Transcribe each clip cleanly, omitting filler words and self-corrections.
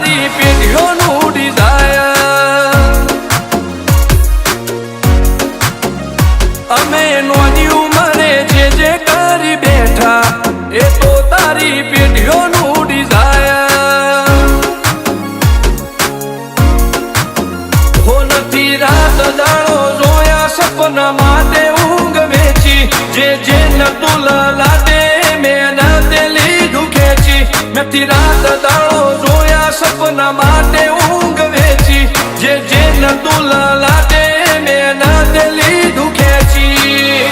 તારી પેઢીઓનું ડિઝાયર અમે નોની ઉંમરે જે કરી બેઠા એ તો તારી પેઢીઓનું ડિઝાયર હો નથી રાત દાડો જોયા સપના માટે ઊંઘ વેચી જે નતું લાદે મેં તે લીધું ખેંચી નથી રાત દાડો જોયા સપના માટે ઊંઘ વેચી જે નતું લાદે મેં તે લીધું ખેંચી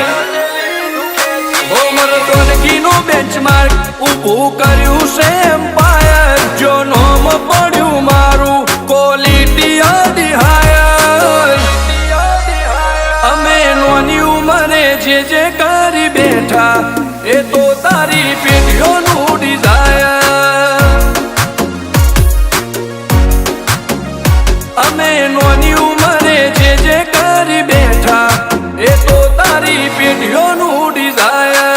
હો મરદોનગીનું બેન્ચમાર્ક ઊભું કર્યું છે એમ્પાયર જો નોમ પડ્યું મારું ક્વોલિટી અડી હાયર અમે નોની ઉંમરે જે કરી બેઠા એ તો તારી પેઢીઓનું ડિઝાયર અમે નોની ઉંમરે જે કરી બેઠા એ તો તારી પેઢીઓનું ડિઝાયર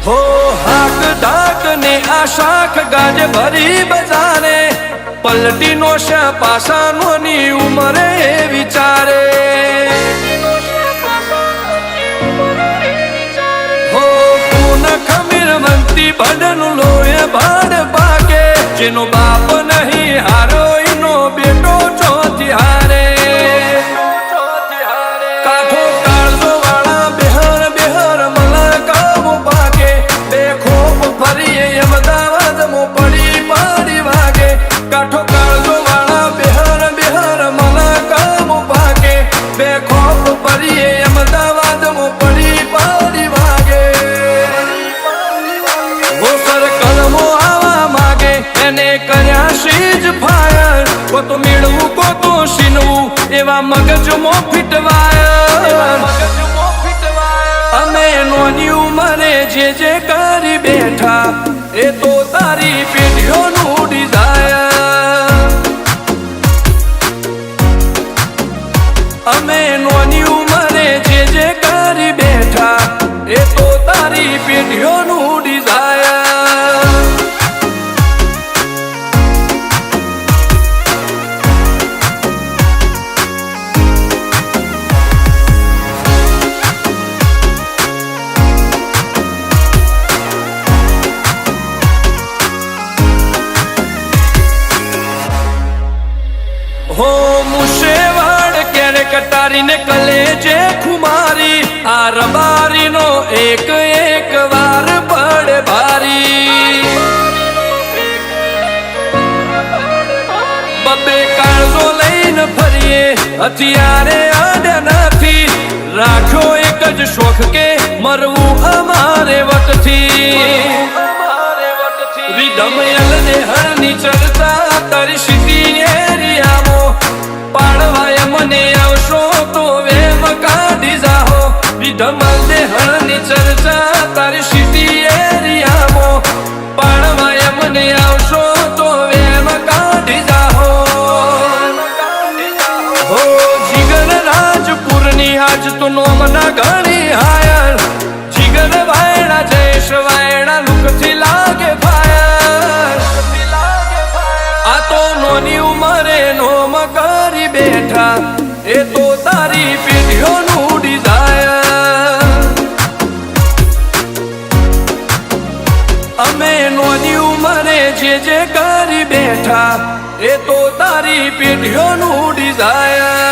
हो हाक डाक ने आशाख गाज भरी बजारे पलटी नो पासा नोनी उमरे विचारे हो पून खमीर मंती बदन लोए बाड़ पाके जेनो बाप नहीं हारो इनो बेटो चौथी हारे काठो काळजो वाला बेहर बेहर मलकामो पाके बेखोप फरीए अमदावाद मो पड़ी पड़ी वागे काठो काळजो वाला बेहर बेहर मलकामो पाके बेखोप फरीए अमदावाद मो पड़ी पड़ी वागे वो सर्कल मो आवा मागे एने कर्या शीज फायर को तो मेळवू को तो शीनवू एवा मगज मो फिटवायर અમે નોની ઉંમરે જે કરી બેઠા એ તો તારી પેઢીઓનું ડિઝાયર અમે નોની ઉંમરે જે કરી બેઠા એ તો તારી પેઢીઓનું ડિઝાયર हो मुशेवाड़ क्यारे कटारी ने कलेजे खुमारी आ रबारी नो एक एक वार बड़े भारी बबे काळजो लईने फरीए हथियारे आड्या नथी राख्यो एक ज शोख के मरवू अमारे वटथी रिधमयल ने हरनी चर्चा तारी सिटी एरियामो पाड़वाय मने आवशो तो वेम काढी जाहो रिधमल ने हरनी चर्चा तारी सिटी एरियामो पाड़वाय मने आवशो तो वेम काढी जाहो हो जिगर राजपुरनी आज तो नोमना घणी हायर जिगर वायड़ा जयेश वायड़ा लुकथी लागे फायर आ तो नोनी उमरे नोम કરી બેઠા એ તો તારી પેઢીઓનું ડિઝાયર અમે નોની ઉંમરે જે કરી બેઠા એ તો તારી પેઢીઓનું ડિઝાયર